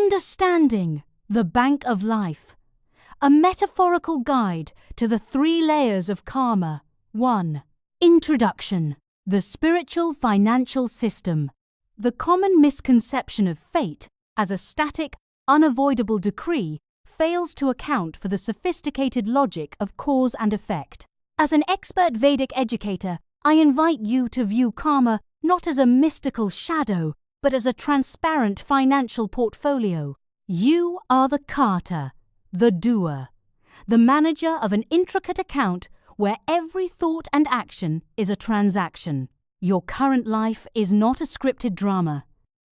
Understanding the Bank of Life, a metaphorical guide to the 3 layers of karma. 1. Introduction. The spiritual financial system. The common misconception of fate as a static, unavoidable decree fails to account for the sophisticated logic of cause and effect. As an expert Vedic educator, I invite you to view karma not as a mystical shadow, but as a transparent financial portfolio. You are the Karta, the doer, the manager of an intricate account where every thought and action is a transaction. Your current life is not a scripted drama.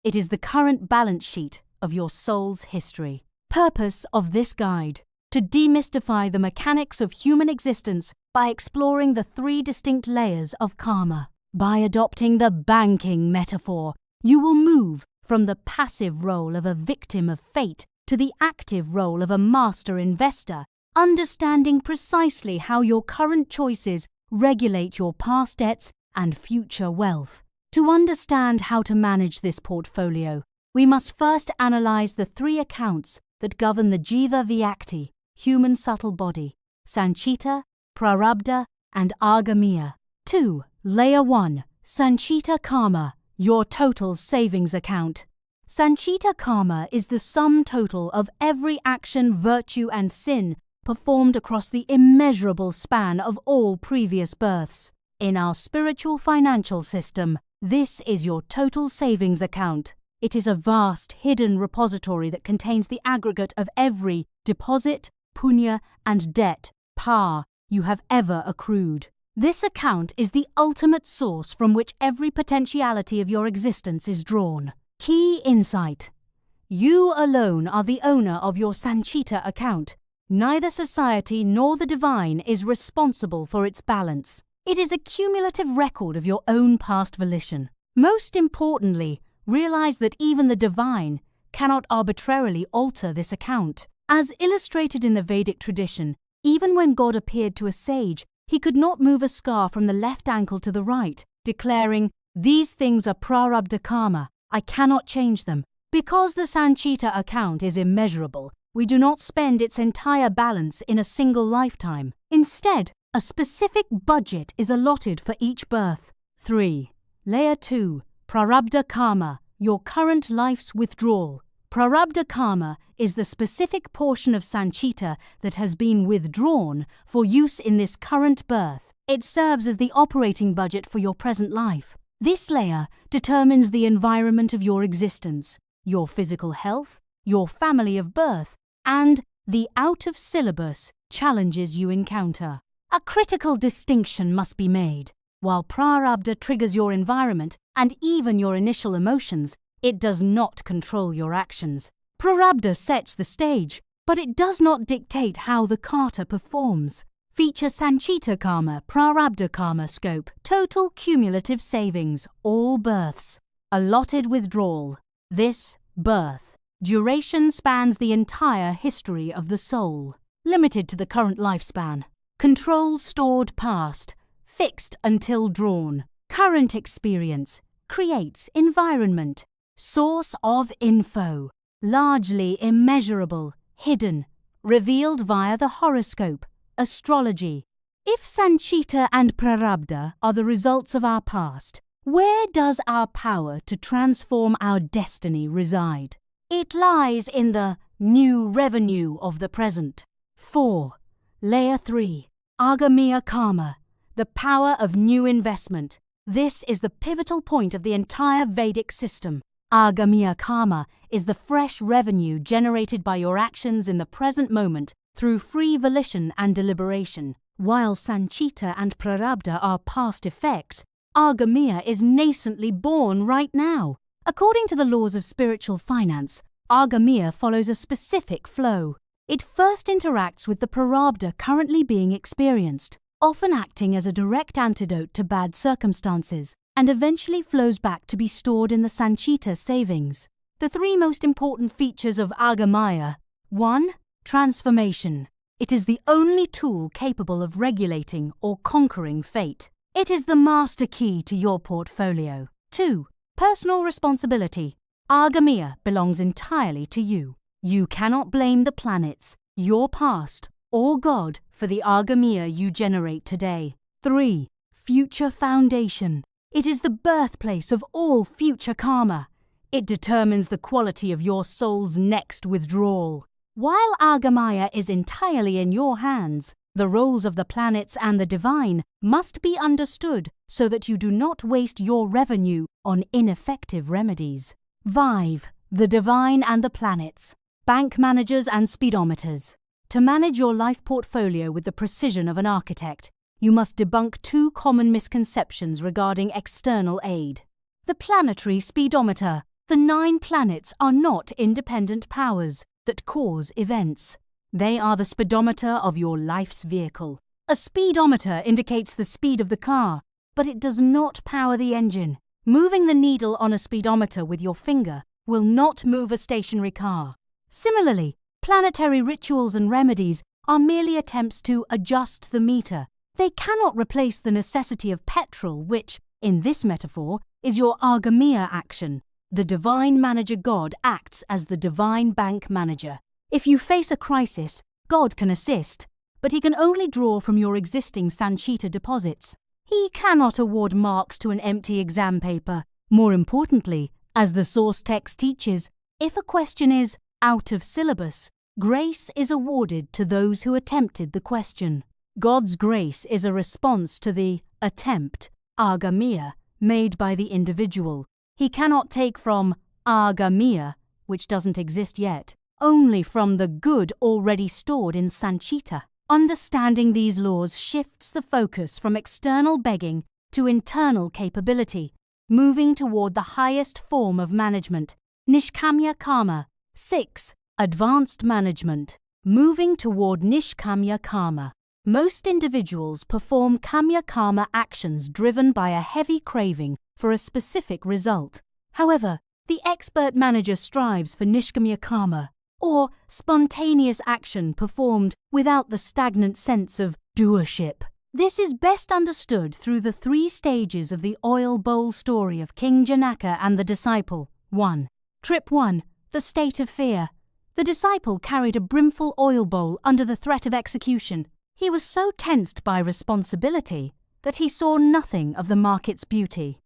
It is the current balance sheet of your soul's history. Purpose of this guide: to demystify the mechanics of human existence by exploring the 3 distinct layers of karma. By adopting the banking metaphor, you will move from the passive role of a victim of fate to the active role of a master investor, understanding precisely how your current choices regulate your past debts and future wealth. To understand how to manage this portfolio, we must first analyze the 3 accounts that govern the Jiva Vyakti, human subtle body, Sanchita, Prarabdha, and Agamiya. 2. Layer 1. Sanchita Karma, your total savings account. Sanchita Karma is the sum total of every action, virtue, and sin performed across the immeasurable span of all previous births. In our spiritual financial system, this is your total savings account. It is a vast, hidden repository that contains the aggregate of every deposit, punya, and debt, pa, you have ever accrued. This account is the ultimate source from which every potentiality of your existence is drawn. Key insight: you alone are the owner of your Sanchita account. Neither society nor the divine is responsible for its balance. It is a cumulative record of your own past volition. Most importantly, realize that even the divine cannot arbitrarily alter this account. As illustrated in the Vedic tradition, even when God appeared to a sage, he could not move a scar from the left ankle to the right, declaring, "These things are prarabdha karma, I cannot change them." Because the Sanchita account is immeasurable, we do not spend its entire balance in a single lifetime. Instead, a specific budget is allotted for each birth. 3. Layer 2. Prarabdha karma, your current life's withdrawal. Prarabdha karma is the specific portion of Sanchita that has been withdrawn for use in this current birth. It serves as the operating budget for your present life. This layer determines the environment of your existence, your physical health, your family of birth, and the out-of-syllabus challenges you encounter. A critical distinction must be made. While Prarabdha triggers your environment and even your initial emotions, it does not control your actions. Prarabdha sets the stage, but it does not dictate how the Karta performs. Feature Sanchita Karma, Prarabdha Karma scope, total cumulative savings, all births. Allotted withdrawal. This birth. Duration spans the entire history of the soul. Limited to the current lifespan. Control stored past. Fixed until drawn. Current experience. Creates environment. Source of info. Largely immeasurable, hidden, revealed via the horoscope, astrology. If Sanchita and Prarabdha are the results of our past, where does our power to transform our destiny reside? It lies in the new revenue of the present. 4. Layer 3. Agamiya Karma, the power of new investment. This is the pivotal point of the entire Vedic system. Agamiya Karma is the fresh revenue generated by your actions in the present moment through free volition and deliberation. While Sanchita and Prarabdha are past effects, Agamiya is nascently born right now. According to the laws of spiritual finance, Agamiya follows a specific flow. It first interacts with the Prarabdha currently being experienced, often acting as a direct antidote to bad circumstances, and eventually flows back to be stored in the Sanchita savings. The 3 most important features of Agamiya: 1. Transformation. It is the only tool capable of regulating or conquering fate. It is the master key to your portfolio. 2. Personal responsibility. Argamia belongs entirely to you. You cannot blame the planets, your past, or God for the Argamia you generate today. 3. Future Foundation. It is the birthplace of all future karma. It determines the quality of your soul's next withdrawal. While Argamaya is entirely in your hands, the roles of the planets and the divine must be understood so that you do not waste your revenue on ineffective remedies. 5. The divine and the planets. Bank managers and speedometers. To manage your life portfolio with the precision of an architect, you must debunk 2 common misconceptions regarding external aid. The planetary speedometer. The 9 planets are not independent powers that cause events. They are the speedometer of your life's vehicle. A speedometer indicates the speed of the car, but it does not power the engine. Moving the needle on a speedometer with your finger will not move a stationary car. Similarly, planetary rituals and remedies are merely attempts to adjust the meter. They cannot replace the necessity of petrol, which, in this metaphor, is your Argamia action. The divine manager God acts as the divine bank manager. If you face a crisis, God can assist, but he can only draw from your existing Sanchita deposits. He cannot award marks to an empty exam paper. More importantly, as the source text teaches, if a question is out of syllabus, grace is awarded to those who attempted the question. God's grace is a response to the attempt, Argamia, made by the individual. He cannot take from Argamia, which doesn't exist yet, only from the good already stored in Sanchita. Understanding these laws shifts the focus from external begging to internal capability, moving toward the highest form of management, Nishkamya Karma. 6. Advanced management. Moving toward Nishkamya Karma. Most individuals perform Kamya Karma actions driven by a heavy craving for a specific result. However, the expert manager strives for Nishkamya Karma, or spontaneous action performed without the stagnant sense of doership. This is best understood through the 3 stages of the oil bowl story of King Janaka and the disciple. 1. Trip 1. The state of fear. The disciple carried a brimful oil bowl under the threat of execution. He was so tensed by responsibility that he saw nothing of the market's beauty.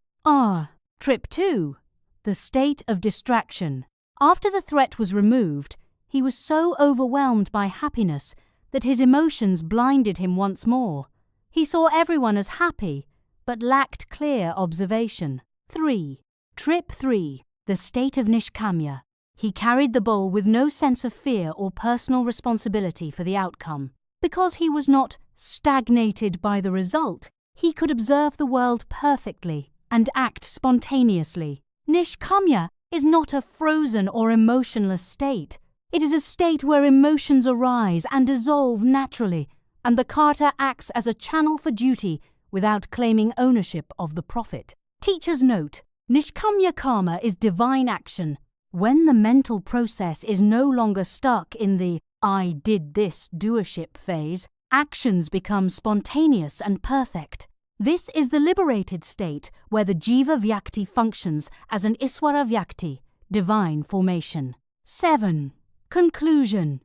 Trip 2. The state of distraction. After the threat was removed, he was so overwhelmed by happiness that his emotions blinded him once more. He saw everyone as happy, but lacked clear observation. 3. Trip 3. The state of Nishkamya. He carried the bowl with no sense of fear or personal responsibility for the outcome. Because he was not stagnated by the result, he could observe the world perfectly and act spontaneously. Nishkamya is not a frozen or emotionless state. It is a state where emotions arise and dissolve naturally, and the carter acts as a channel for duty without claiming ownership of the profit. Teacher's note: Nishkamya Karma is divine action. When the mental process is no longer stuck in the I did this doership phase, actions become spontaneous and perfect. This is the liberated state where the Jiva Vyakti functions as an Iswara Vyakti, divine formation. 7. Conclusion.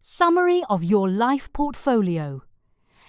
Summary of your life portfolio.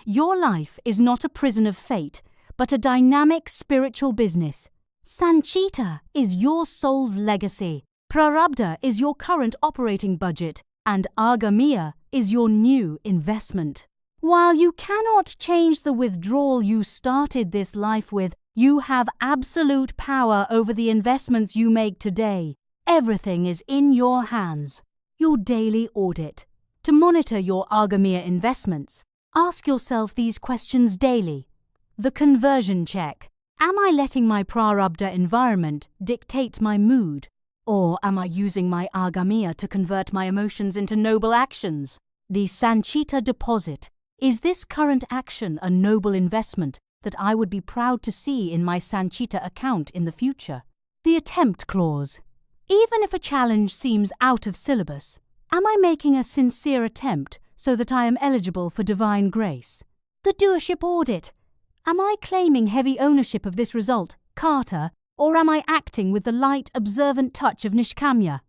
Your life is not a prison of fate, but a dynamic spiritual business. Sanchita is your soul's legacy. Prarabdha is your current operating budget, and Argamia is your new investment. While you cannot change the withdrawal you started this life with, you have absolute power over the investments you make today. Everything is in your hands. Your daily audit. To monitor your Argamia investments, ask yourself these questions daily. The conversion check. Am I letting my Prarabdha environment dictate my mood? Or am I using my Argamia to convert my emotions into noble actions? The Sanchita deposit. Is this current action a noble investment that I would be proud to see in my Sanchita account in the future? The attempt clause. Even if a challenge seems out of syllabus, am I making a sincere attempt so that I am eligible for divine grace? The doership audit. Am I claiming heavy ownership of this result, Carter, Or am I acting with the light, observant touch of Nishkamya?